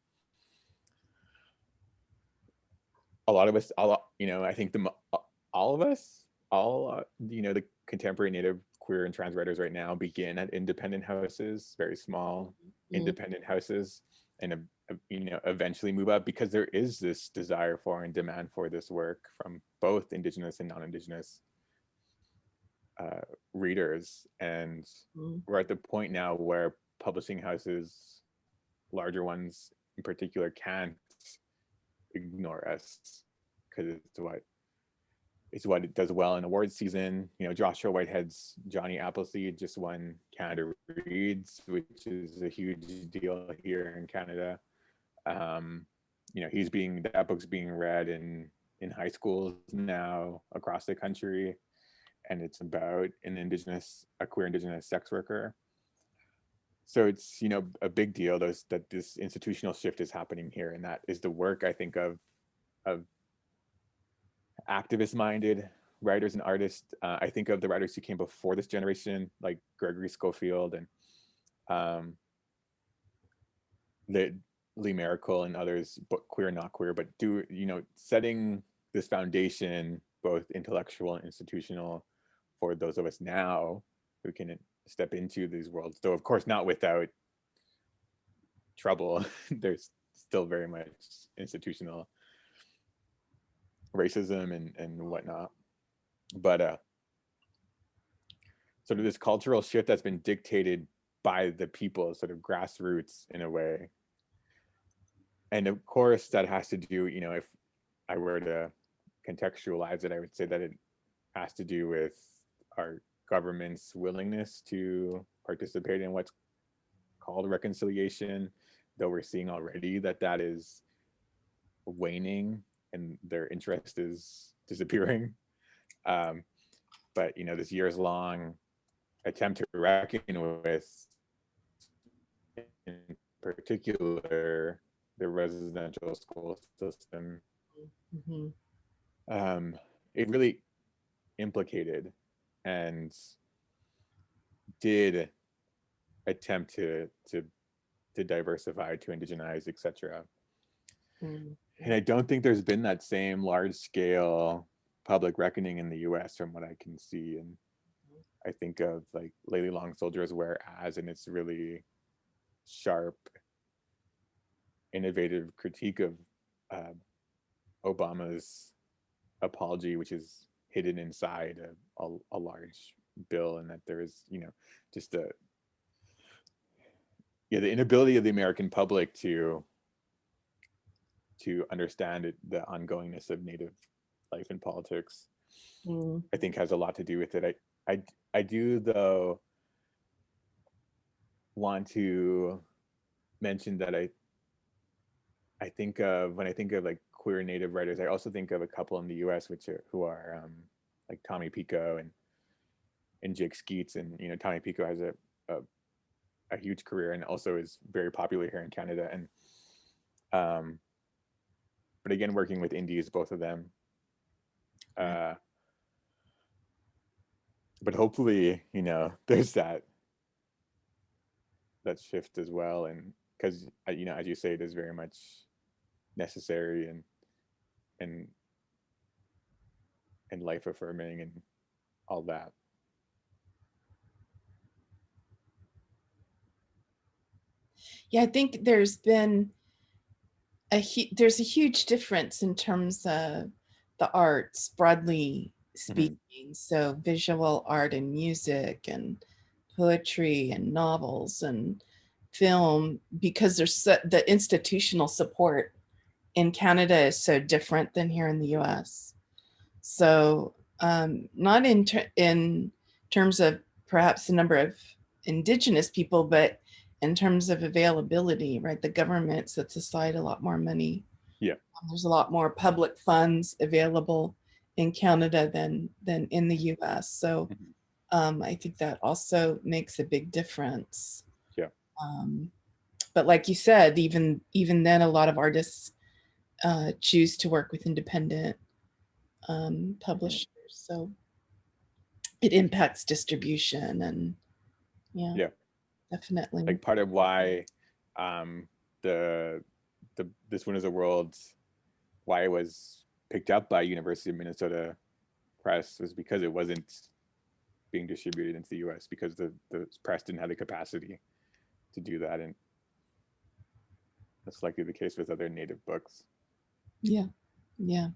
A lot of us, I think all of us, the contemporary Native, queer, and trans writers right now begin at independent houses, very small independent houses, and eventually move up, because there is this desire for and demand for this work from both Indigenous and non-Indigenous readers. And we're at the point now where publishing houses, larger ones in particular, can't ignore us, because it's what it does well in awards season. Joshua Whitehead's Johnny Appleseed just won Canada Reads, which is a huge deal here in Canada. That book's being read in high schools now across the country, and it's about a queer Indigenous sex worker. So it's a big deal that this institutional shift is happening here, and that is the work, I think, of activist-minded writers and artists. I think of the writers who came before this generation, like Gregory Schofield and Lee Miracle and others, but queer and not queer, but setting this foundation, both intellectual and institutional, for those of us now who can step into these worlds, though of course not without trouble. There's still very much institutional racism and whatnot, but sort of this cultural shift that's been dictated by the people, sort of grassroots in a way. And of course that has to do, if I were to contextualize it, I would say that it has to do with our government's willingness to participate in what's called reconciliation, though we're seeing already that is waning and their interest is disappearing. But this years-long attempt to reckon with, in particular, the residential school system, it really implicated and did attempt to diversify, to indigenize, etc. And I don't think there's been that same large-scale public reckoning in the US from what I can see. And I think of like Layli Long Soldier's Whereas, and it's really sharp, innovative critique of Obama's apology, which is hidden inside a large bill, and that there is, just the inability of the American public to understand the ongoingness of Native life and politics. I think has a lot to do with it. I do, though, want to mention that I think of, when I think of like queer Native writers, I also think of a couple in the US who are like Tommy Pico and Jake Skeets. And Tommy Pico has a huge career and also is very popular here in Canada. And but again, working with indies, both of them. But hopefully, there's that shift as well, and because as you say, it is very much necessary and life affirming and all that. Yeah, I think there's been there's a huge difference in terms of the arts, broadly speaking. So visual art and music and poetry and novels and film, because there's the institutional support in Canada is so different than here in the US. So not in terms of perhaps the number of Indigenous people, but in terms of availability, right? The government sets aside a lot more money. Yeah. There's a lot more public funds available in Canada than in the US. So I think that also makes a big difference. Yeah. But like you said, even then, a lot of artists choose to work with independent publishers. So it impacts distribution and Yeah. definitely. Like part of why the This One Is a World, why it was picked up by University of Minnesota Press was because it wasn't being distributed into the US because the press didn't have the capacity to do that. And that's likely the case with other native books. Yeah. Yeah.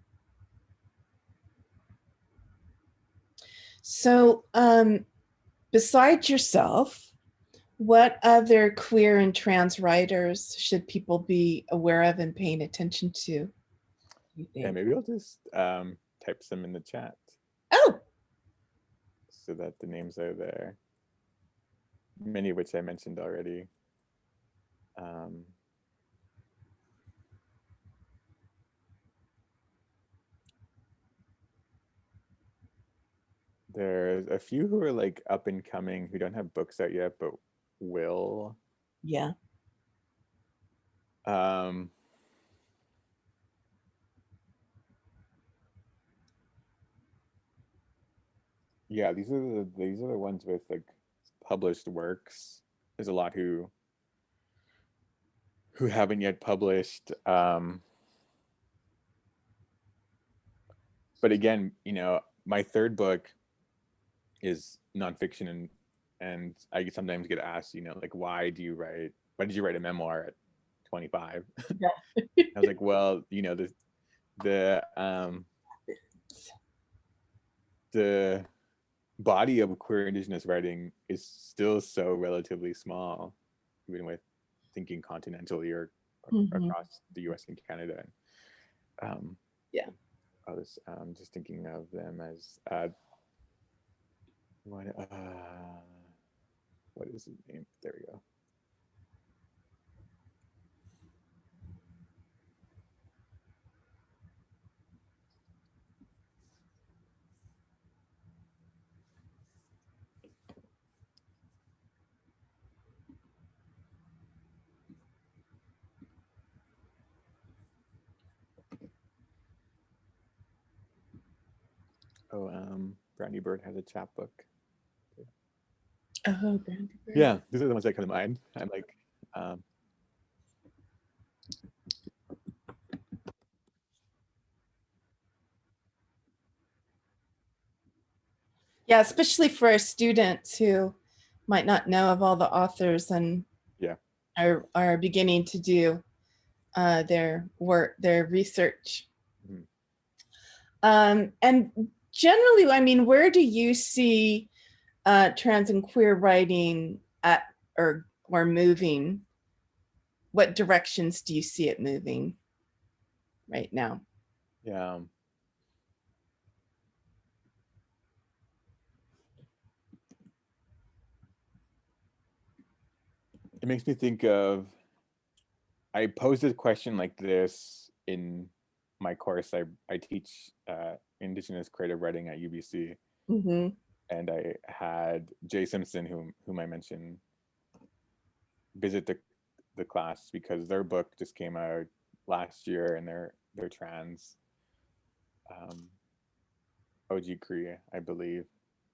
So besides yourself, what other queer and trans writers should people be aware of and paying attention to? Yeah, maybe I'll just type some in the chat. Oh, so that the names are there. Many of which I mentioned already. There's a few who are like up and coming who don't have books out yet, but will. yeah. Yeah, these are the ones with like published works. There's a lot who haven't yet published. But again, my third book is nonfiction, and I sometimes get asked, like, why did you write a memoir at 25? Yeah. I was like, well, the body of queer Indigenous writing is still so relatively small, even with thinking continentally or across the US and Canada. Yeah. I was just thinking of them as what is his name? There we go. Oh, Brandy Bird has a chapbook. Oh, Brandy Bird. Yeah, these are the ones that come to mind. I'm like, Yeah, especially for our students who might not know of all the authors and yeah, are beginning to do their work, their research. And generally, I mean, where do you see trans and queer writing at or moving? What directions do you see it moving right now? yeah. It makes me think of, I posed a question like this in my course. I teach Indigenous creative writing at UBC. And I had Jay Simpson, whom I mentioned, visit the class because their book just came out last year, and they're trans. OG Cree, I believe.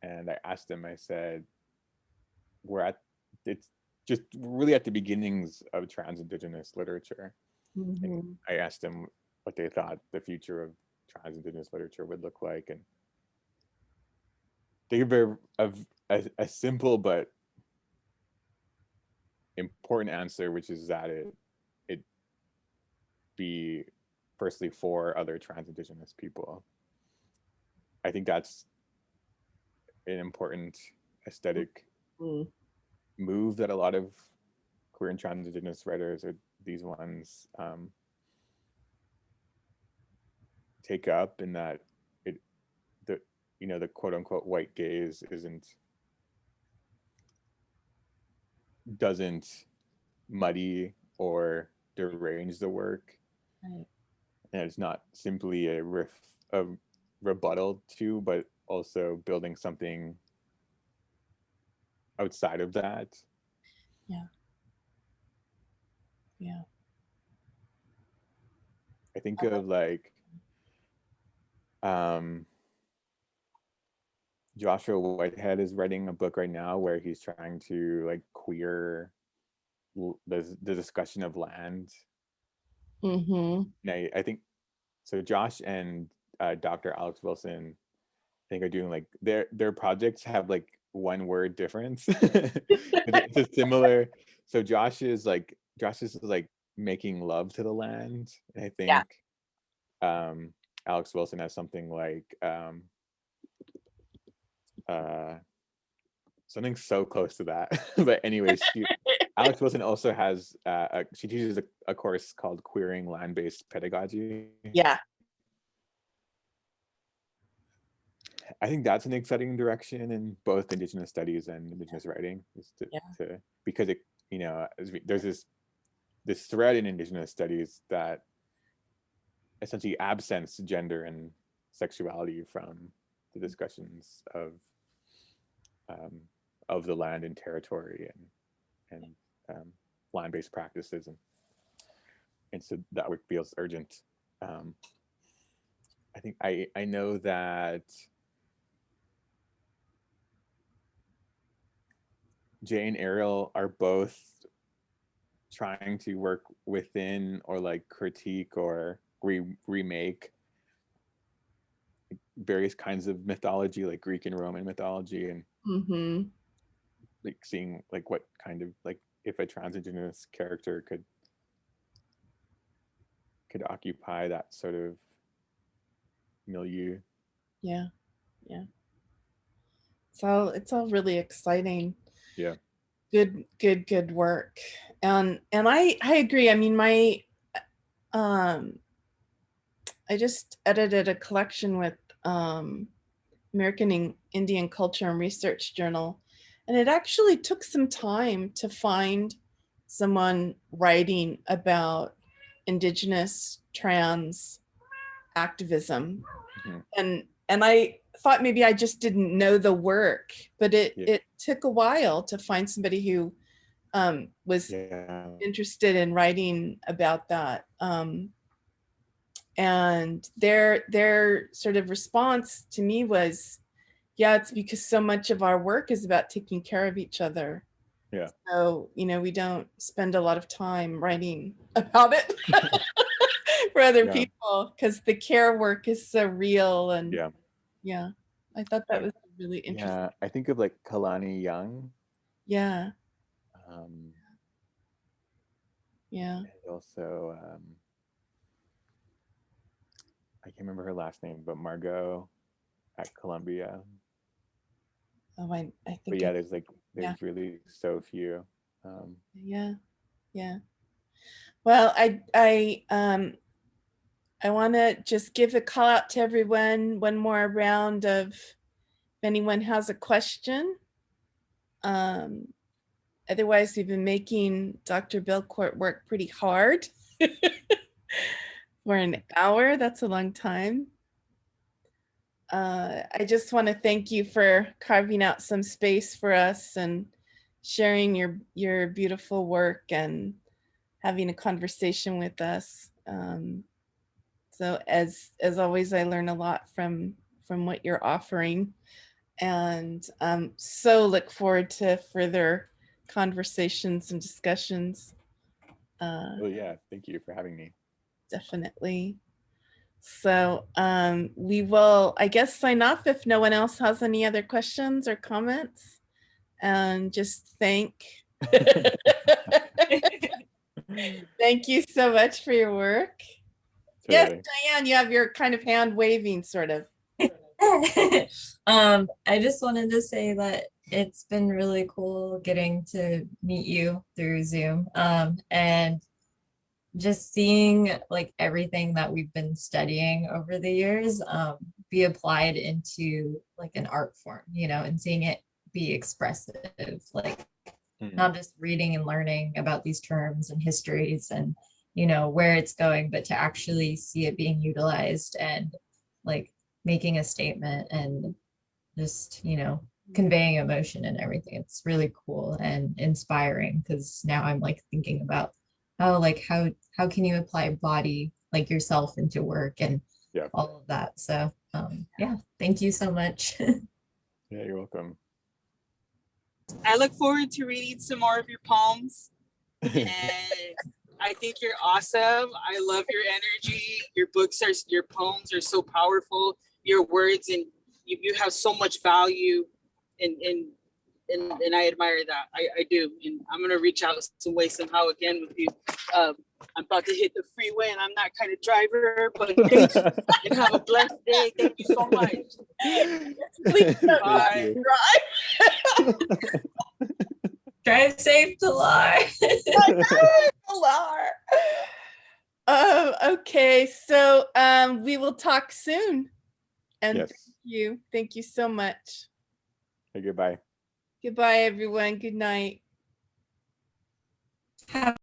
And I asked him, I said, it's just really at the beginnings of trans Indigenous literature. And I asked him what they thought the future of trans Indigenous literature would look like. And they gave a simple but important answer, which is that it be firstly for other trans Indigenous people. I think that's an important aesthetic move that a lot of queer and trans Indigenous writers, or these ones, take up, in that the quote unquote white gaze doesn't muddy or derange the work. Right. And it's not simply a rebuttal to, but also building something outside of that. Yeah. Yeah. I think of like Joshua Whitehead is writing a book right now where he's trying to like queer the discussion of land. Mm-hmm. And I think so. Josh and Dr. Alex Wilson, I think, are doing like their projects have like one word difference. It's a similar. So Josh is like making love to the land. And I think Alex Wilson has something like something so close to that. But anyways, Alex Wilson also has she teaches a course called Queering Land-Based Pedagogy. Yeah. I think that's an exciting direction in both Indigenous studies and Indigenous writing, is to because it, you know, there's this thread in Indigenous studies that essentially absents gender and sexuality from the discussions of the land and territory and land-based practices, and so that work feels urgent. I think I know that Jay and Ariel are both trying to work within or like critique or remake various kinds of mythology, like Greek and Roman mythology, and Mm-hmm. like seeing like what kind of, like, if a trans-Indigenous character could occupy that sort of milieu. Yeah. Yeah. So it's all really exciting. Yeah. Good work. And I agree. I mean, I just edited a collection with American Indian Culture and Research Journal, and it actually took some time to find someone writing about Indigenous trans activism. Mm-hmm. And I thought maybe I just didn't know the work, but it took a while to find somebody who was interested in writing about that. And their sort of response to me was, yeah, it's because so much of our work is about taking care of each other. Yeah. So, you know, we don't spend a lot of time writing about it for other people, because the care work is so real. And I thought that was really interesting. Yeah, I think of like Kalani Young. Yeah. And also I can't remember her last name, but Margot at Columbia. Oh, I think. But yeah, there's really so few. Yeah. Well, I want to just give a call out to everyone. One more round of, if anyone has a question. Otherwise, we've been making Dr. Belcourt work pretty hard for an hour. That's a long time. I just want to thank you for carving out some space for us and sharing your beautiful work and having a conversation with us. So as always, I learn a lot from what you're offering, and so look forward to further conversations and discussions. Well, yeah, thank you for having me. Definitely. So we will, I guess, sign off if no one else has any other questions or comments, and just thank you so much for your work. Yes, Diane, you have your kind of hand waving sort of. I just wanted to say that it's been really cool getting to meet you through Zoom, and just seeing like everything that we've been studying over the years be applied into like an art form, you know, and seeing it be expressive. Like Mhm. not just reading and learning about these terms and histories and, you know, where it's going, but to actually see it being utilized and like making a statement and just, you know, conveying emotion and everything. It's really cool and inspiring because now I'm like thinking about how can you apply body like yourself into work and Yeah. all of that. So yeah, thank you so much. Yeah, you're welcome. I look forward to reading some more of your poems. And I think you're awesome. I love your energy. Your poems are so powerful. Your words, and you have so much value, and I admire that. I do. And I'm gonna reach out some way somehow again with you. I'm about to hit the freeway, and I'm that kind of driver. But thank you, and have a blessed day. Thank you so much. Please don't Bye. drive. Drive safe to lie. Okay, so we will talk soon. And Yes. Thank you so much. Hey, goodbye. Goodbye, everyone. Good night. Have